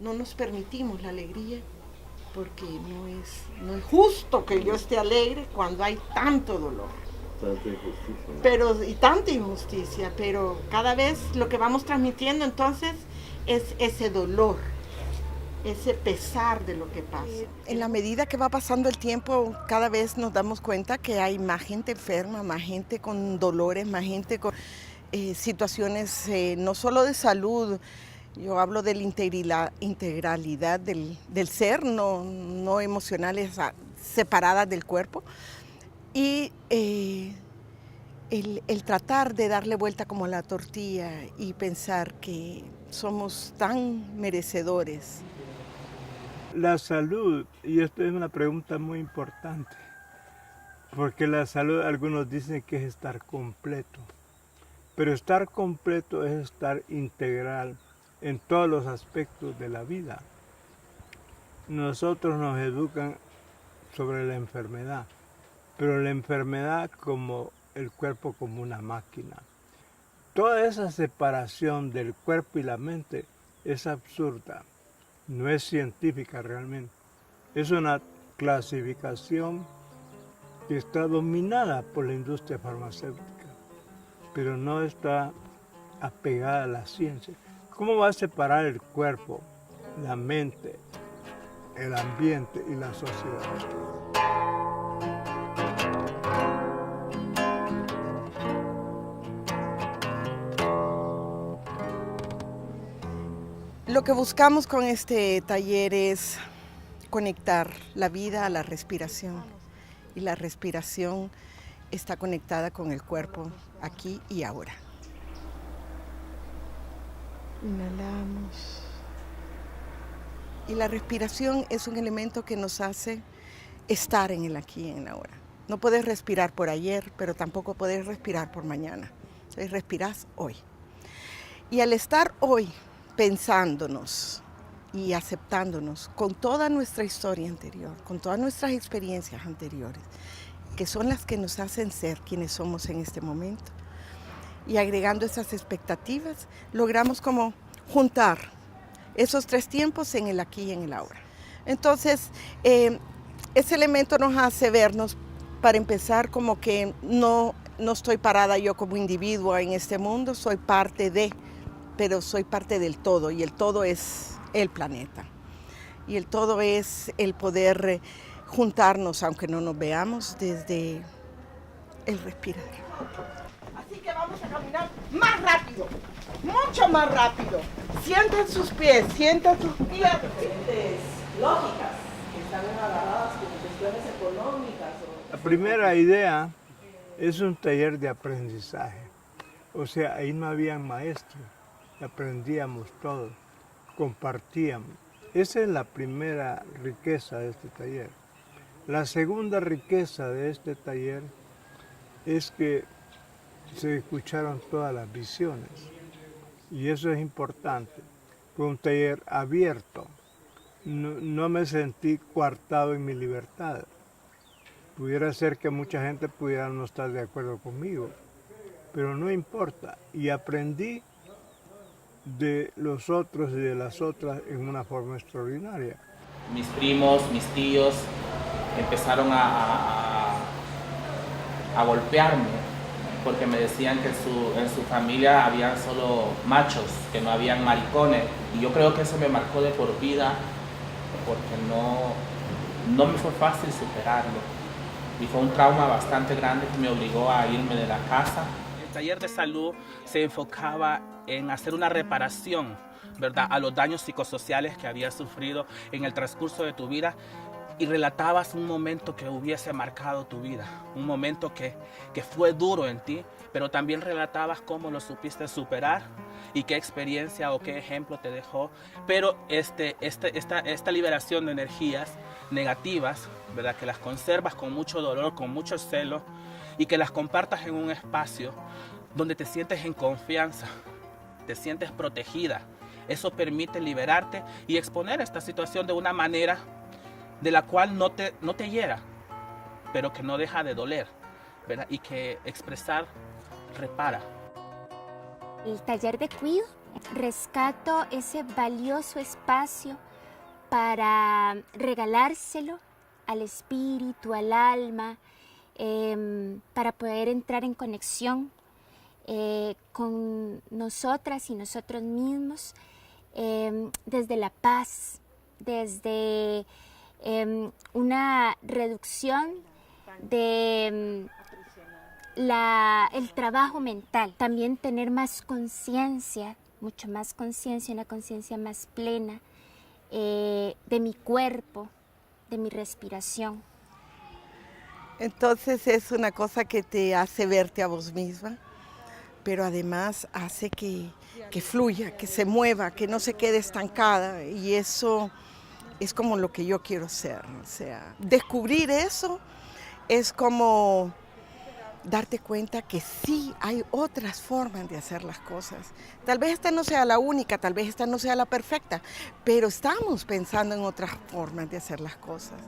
no nos permitimos la alegría porque no es justo que yo esté alegre cuando hay tanto dolor. Tanta injusticia, ¿no? Y tanta injusticia, pero cada vez lo que vamos transmitiendo entonces es ese dolor, ese pesar de lo que pasa. En la medida que va pasando el tiempo, cada vez nos damos cuenta que hay más gente enferma, más gente con dolores, más gente con situaciones no solo de salud. Yo hablo de la integralidad del ser, no emocionales separadas del cuerpo. Y el tratar de darle vuelta como la tortilla y pensar que somos tan merecedores. La salud, y esto es una pregunta muy importante, porque la salud algunos dicen que es estar completo, pero estar completo es estar integral en todos los aspectos de la vida. Nosotros nos educan sobre la enfermedad, pero la enfermedad como el cuerpo como una máquina. Toda esa separación del cuerpo y la mente es absurda, no es científica realmente. Es una clasificación que está dominada por la industria farmacéutica, pero no está apegada a la ciencia. ¿Cómo va a separar el cuerpo, la mente, el ambiente y la sociedad? Lo que buscamos con este taller es conectar la vida a la respiración. Y la respiración está conectada con el cuerpo aquí y ahora. Inhalamos. Y la respiración es un elemento que nos hace estar en el aquí y en el ahora. No puedes respirar por ayer, pero tampoco puedes respirar por mañana. Entonces respirás hoy. Y al estar hoy pensándonos y aceptándonos con toda nuestra historia anterior, con todas nuestras experiencias anteriores, que son las que nos hacen ser quienes somos en este momento, y agregando esas expectativas, logramos como juntar esos tres tiempos en el aquí y en el ahora. Entonces, ese elemento nos hace vernos, para empezar, como que no estoy parada yo como individuo en este mundo, soy parte de, pero soy parte del todo, y el todo es el planeta. Y el todo es el poder juntarnos, aunque no nos veamos, desde el respirar. Así que vamos a caminar más rápido, mucho más rápido. Sienten sus pies, sienten sus piernas. Lógicas, que están agarradas con cuestiones económicas. La primera idea es un taller de aprendizaje. O sea, ahí no habían maestros, aprendíamos todos, compartíamos. Esa es la primera riqueza de este taller. La segunda riqueza de este taller es que se escucharon todas las visiones. Y eso es importante. Fue un taller abierto. No me sentí coartado en mi libertad. Pudiera ser que mucha gente pudiera no estar de acuerdo conmigo, pero no importa. Y aprendí de los otros y de las otras en una forma extraordinaria. Mis primos, mis tíos empezaron a golpearme porque me decían que en su familia habían solo machos, que no habían maricones. Y yo creo que eso me marcó de por vida porque no me fue fácil superarlo. Y fue un trauma bastante grande que me obligó a irme de la casa. El taller de salud se enfocaba en hacer una reparación, ¿verdad?, a los daños psicosociales que habías sufrido en el transcurso de tu vida, y relatabas un momento que hubiese marcado tu vida, un momento que fue duro en ti, pero también relatabas cómo lo supiste superar y qué experiencia o qué ejemplo te dejó. Pero esta liberación de energías negativas, ¿verdad?, que las conservas con mucho dolor, con mucho celo, y que las compartas en un espacio donde te sientes en confianza, te sientes protegida. Eso permite liberarte y exponer esta situación de una manera de la cual no te hiera, pero que no deja de doler, ¿verdad? Y que expresar repara. El taller de cuido Rescato ese valioso espacio para regalárselo al espíritu, al alma, para poder entrar en conexión con nosotras y nosotros mismos, desde la paz, desde una reducción de el trabajo mental. También tener más conciencia, mucho más conciencia, una conciencia más plena de mi cuerpo, de mi respiración. Entonces es una cosa que te hace verte a vos misma, pero además hace que fluya, que se mueva, que no se quede estancada, y eso es como lo que yo quiero ser. O sea, descubrir eso es como darte cuenta que sí hay otras formas de hacer las cosas. Tal vez esta no sea la única, tal vez esta no sea la perfecta, pero estamos pensando en otras formas de hacer las cosas.